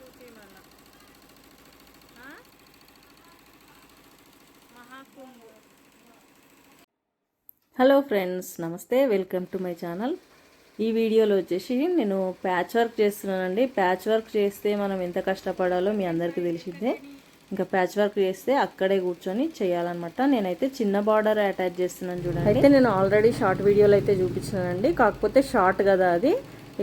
చూపించమన్నా Maha Kumbh. Hello friends, నమస్తే, welcome to my channel. ఈ వీడియోలో వచ్చేసి నేను ప్యాచ్ వర్క్ చేస్తున్నానండి. ప్యాచ్ వర్క్ చేస్తే మనం ఎంత కష్టపడాలో మీ అందరికీ తెలిసిందే. ఇంకా ప్యాచ్ వర్క్ చేస్తే అక్కడే కూర్చొని చేయాలన్నమాట. నేనైతే చిన్న బార్డర్ అటాచ్ చేస్తున్నాను చూడండి. అయితే నేను ఆల్రెడీ షార్ట్ వీడియోలో అయితే చూపించానండి, కాకపోతే షార్ట్ కదా అది,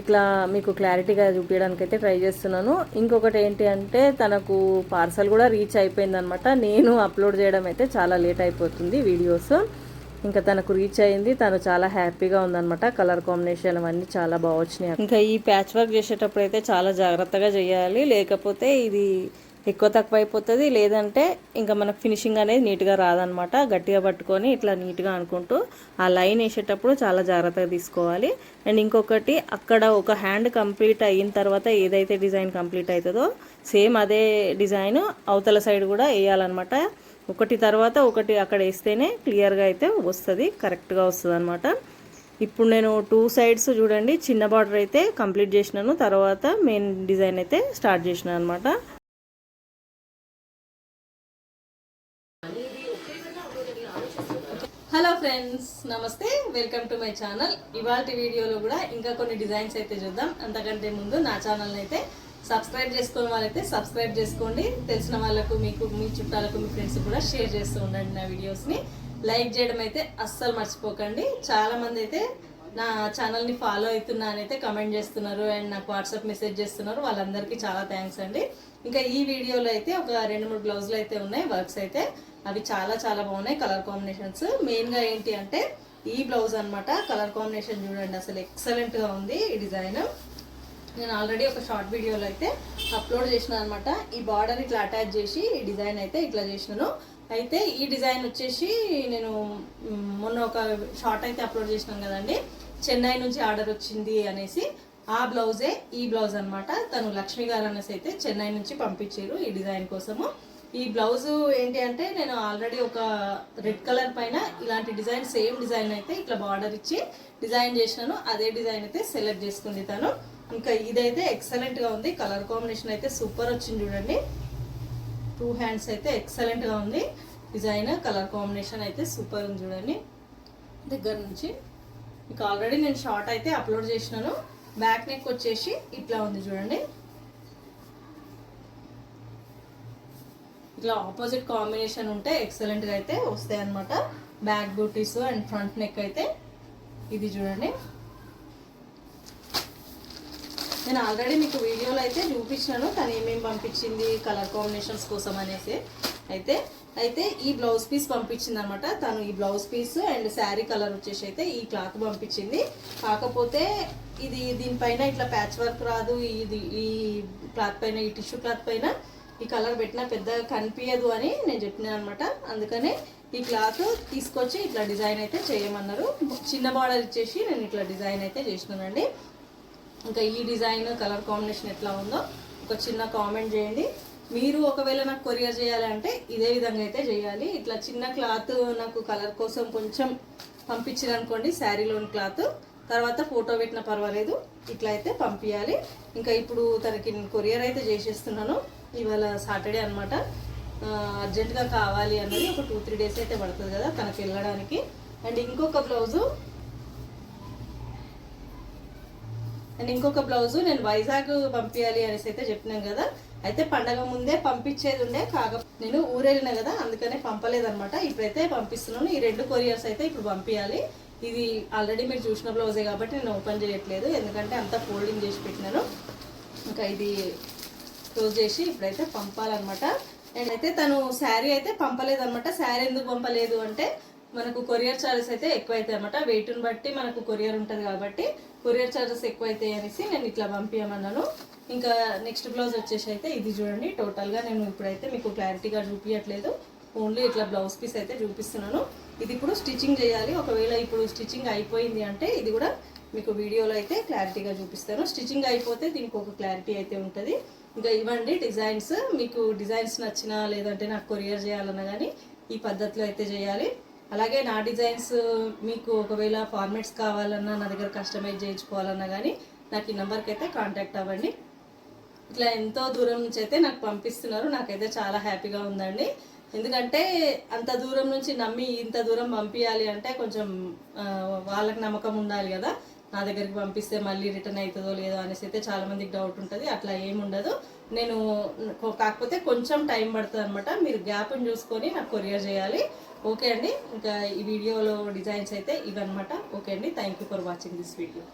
ఇట్లా మీకు క్లారిటీగా చూపించడానికి అయితే ట్రై చేస్తున్నాను. ఇంకొకటి ఏంటి అంటే తనకు పార్సల్ కూడా రీచ్ అయిపోయిందనమాట. నేను అప్లోడ్ చేయడం అయితే చాలా లేట్ అయిపోతుంది వీడియోస్. ఇంకా తనకు రీచ్ అయింది, తను చాలా హ్యాపీగా ఉందన్నమాట. కలర్ కాంబినేషన్ అవన్నీ చాలా బాగా వచ్చినాయి. ఇంకా ఈ ప్యాచ్ వర్క్ చేసేటప్పుడు అయితే చాలా జాగ్రత్తగా చేయాలి, లేకపోతే ఇది ఎక్కువ తక్కువ అయిపోతుంది, లేదంటే ఇంకా మనకు ఫినిషింగ్ అనేది నీట్గా రాదనమాట. గట్టిగా పట్టుకొని ఇట్లా నీట్గా అనుకుంటూ ఆ లైన్ వేసేటప్పుడు చాలా జాగ్రత్తగా తీసుకోవాలి. అండ్ ఇంకొకటి, అక్కడ ఒక హ్యాండ్ కంప్లీట్ అయిన తర్వాత ఏదైతే డిజైన్ కంప్లీట్ అవుతుందో సేమ్ అదే డిజైన్ అవతల సైడ్ కూడా వేయాలన్నమాట. ఒకటి తర్వాత ఒకటి అక్కడ వేస్తేనే క్లియర్గా అయితే వస్తుంది, కరెక్ట్గా వస్తుంది అనమాట. ఇప్పుడు నేను 2 సైడ్స్ చూడండి చిన్న బార్డర్ అయితే కంప్లీట్ చేసినాను, తర్వాత మెయిన్ డిజైన్ అయితే స్టార్ట్ చేసినాను అనమాట. హలో ఫ్రెండ్స్, నమస్తే, వెల్కమ్ టు మై ఛానల్. ఇవాళ వీడియోలో కూడా ఇంకా కొన్ని డిజైన్స్ అయితే చూద్దాం. అంతకంటే ముందు నా ఛానల్ని అయితే సబ్స్క్రైబ్ చేసుకునే వాళ్ళైతే సబ్స్క్రైబ్ చేసుకోండి. తెలిసిన వాళ్ళకు, మీకు, మీ చుట్టాలకు, మీ ఫ్రెండ్స్ కూడా షేర్ చేస్తూ ఉండండి నా వీడియోస్ని. లైక్ చేయడం అయితే అస్సలు మర్చిపోకండి. చాలామంది అయితే నా ఛానల్ని ఫాలో అవుతున్నా అని అయితే కమెంట్ చేస్తున్నారు అండ్ నాకు వాట్సాప్ మెసేజ్ చేస్తున్నారు. వాళ్ళందరికీ చాలా థ్యాంక్స్ అండి. ఇంకా ఈ వీడియోలో అయితే ఒక 2-3 బ్లౌజులు అయితే ఉన్నాయి, వర్క్స్ అయితే. అవి చాలా చాలా బాగున్నాయి, కలర్ కాంబినేషన్స్. మెయిన్గా ఏంటి అంటే ఈ బ్లౌజ్ అనమాట. కలర్ కాంబినేషన్ చూడండి, అసలు ఎక్సలెంట్గా ఉంది ఈ డిజైన్. నేను ఆల్రెడీ ఒక షార్ట్ వీడియోలో అయితే అప్లోడ్ చేసినాను అనమాట. ఈ బార్డర్ ఇట్లా అటాచ్ చేసి ఈ డిజైన్ అయితే ఇట్లా చేసినాను. అయితే ఈ డిజైన్ వచ్చేసి నేను మొన్న ఒక షార్ట్ అయితే అప్లోడ్ చేసినాను కదండి, చెన్నై నుంచి ఆర్డర్ వచ్చింది అనేసి. ఆ బ్లౌజే ఈ బ్లౌజ్ అనమాట. తను లక్ష్మి గారు అనేసి అయితే చెన్నై నుంచి పంపించారు ఈ డిజైన్ కోసము. ఈ బ్లౌజు ఏంటి అంటే నేను ఆల్రెడీ ఒక రెడ్ కలర్ పైన ఇలాంటి డిజైన్, సేమ్ డిజైన్ అయితే ఇట్లా బార్డర్ ఇచ్చి డిజైన్ చేసినాను. అదే డిజైన్ అయితే సెలెక్ట్ చేసుకుంది తను. ఇంకా ఇదైతే ఎక్సలెంట్గా ఉంది, కలర్ కాంబినేషన్ అయితే సూపర్ వచ్చింది చూడండి. 2 హ్యాండ్స్ అయితే ఎక్సలెంట్గా ఉంది డిజైన్, కలర్ కాంబినేషన్ అయితే సూపర్ ఉంది చూడండి. దగ్గర నుంచి మీకు ఆల్రెడీ నేను షార్ట్ అయితే అప్లోడ్ చేసినాను. బ్యాక్ నెక్ వచ్చేసి ఇట్లా ఉంది చూడండి. ఇట్లా ఆపోజిట్ కాంబినేషన్ ఉంటే ఎక్సలెంట్గా అయితే వస్తాయి అనమాట. బ్యాక్ బూటీస్ అండ్ ఫ్రంట్ నెక్ అయితే ఇది చూడండి. నేను ఆల్రెడీ మీకు వీడియోలో అయితే చూపించినాను తను ఏమేమి పంపించింది కలర్ కాంబినేషన్స్ కోసం అనేసి. అయితే ఈ బ్లౌజ్ పీస్ పంపించింది అనమాట. తను ఈ blouse piece and sari colour వచ్చేసి అయితే ఈ క్లాత్ పంపించింది. కాకపోతే ఇది దీనిపైన ఇట్లా ప్యాచ్ వర్క్ రాదు. ఈ క్లాత్ పైన, ఈ టిష్యూ క్లాత్ పైన ఈ కలర్ పెట్టినా పెద్దగా కనిపించదు అని నేను చెప్పినాను అనమాట. అందుకనే ఈ క్లాత్ తీసుకొచ్చి ఇట్లా డిజైన్ అయితే చేయమన్నారు. చిన్న బార్డర్ ఇచ్చేసి నేను ఇట్లా డిజైన్ అయితే చేసినానండి. ఇంకా ఈ డిజైన్ కలర్ కాంబినేషన్ ఎట్లా ఉందో ఒక చిన్న కామెంట్ చేయండి. మీరు ఒకవేళ నాకు కొరియర్ చేయాలంటే ఇదే విధంగా అయితే చేయాలి. ఇట్లా చిన్న క్లాత్ నాకు కలర్ కోసం కొంచెం పంపించారనుకోండి, శారీలోని క్లాత్, తర్వాత ఫోటో పెట్టినా పర్వాలేదు, ఇట్లా అయితే పంపించాలి. ఇంకా ఇప్పుడు తనకి నేను కొరియర్ అయితే చేసేస్తున్నాను. ఇవాళ సాటర్డే అనమాట. అర్జెంటుగా కావాలి అన్నది ఒక 2-3 డేస్ అయితే పడుతుంది కదా తనకి వెళ్ళడానికి. అండ్ ఇంకొక బ్లౌజు నేను వైజాగ్ పంపించాలి అనేసి అయితే చెప్పినాను కదా. అయితే పండగ ముందే పంపించేది ఉండే, కాకపోతే నేను ఊరెళ్ళిన కదా అందుకనే పంపలేదనమాట. ఇప్పుడైతే పంపిస్తున్నాను. ఈ 2 కొరియర్స్ అయితే ఇప్పుడు పంపించాలి. ఇది ఆల్రెడీ మీరు చూసిన బ్లౌజే కాబట్టి నేను ఓపెన్ చేయట్లేదు, ఎందుకంటే అంతా ఫోల్డింగ్ చేసి పెట్టినాను. ఇంకా ఇది క్లోజ్ చేసి ఇప్పుడైతే పంపాలన్నమాట. అండ్ అయితే తను శారీ అయితే పంపలేదన్నమాట. శారీ ఎందుకు పంపలేదు అంటే మనకు కొరియర్ ఛార్జెస్ అయితే ఎక్కువ అవుతాయి అనమాట. వెయిట్ని బట్టి మనకు కొరియర్ ఉంటుంది కాబట్టి కొరియర్ ఛార్జెస్ ఎక్కువ అవుతాయి అనేసి నేను ఇట్లా పంపించమన్నాను. ఇంకా నెక్స్ట్ బ్లౌజ్ వచ్చేసి అయితే ఇది చూడండి. టోటల్గా నేను ఇప్పుడైతే మీకు క్లారిటీగా చూపించట్లేదు, ఓన్లీ ఇట్లా బ్లౌజ్ పీస్ అయితే చూపిస్తున్నాను. ఇది ఇప్పుడు స్టిచ్చింగ్ చేయాలి. ఒకవేళ ఇప్పుడు స్టిచ్చింగ్ అయిపోయింది అంటే ఇది కూడా మీకు వీడియోలో అయితే క్లారిటీగా చూపిస్తాను. స్టిచ్చింగ్ అయిపోతే దీనికి ఒక క్లారిటీ అయితే ఉంటుంది. ఇంకా ఇవ్వండి డిజైన్స్. మీకు డిజైన్స్ నచ్చినా లేదంటే నాకు కొరియర్ చేయాలన్నా కానీ ఈ పద్ధతిలో అయితే చేయాలి. అలాగే నా డిజైన్స్ మీకు ఒకవేళ ఫార్మాట్స్ కావాలన్నా, నా దగ్గర కస్టమైజ్ చేయించుకోవాలన్నా కానీ నాకు ఈ నెంబర్కి అయితే కాంటాక్ట్ అవ్వండి. ఇట్లా ఎంతో దూరం నుంచి అయితే నాకు పంపిస్తున్నారు. నాకైతే చాలా హ్యాపీగా ఉందండి. ఎందుకంటే అంత దూరం నుంచి నమ్మి ఇంత దూరం పంపించాలి అంటే కొంచెం వాళ్ళకి నమ్మకం ఉండాలి కదా. నా దగ్గరికి పంపిస్తే మళ్ళీ రిటర్న్ అవుతుందో లేదో అనేసి అయితే చాలామందికి డౌట్ ఉంటుంది. అట్లా ఏముండదు. నేను కాకపోతే కొంచెం టైం పడుతుంది అనమాట. మీరు గ్యాప్ని చూసుకొని నాకు కొరియర్ చేయాలి. ఓకే అండి. ఇంకా ఈ వీడియోలో డిజైన్స్ అయితే ఇవన్నమాట. ఓకే అండి. Thank you for watching this video.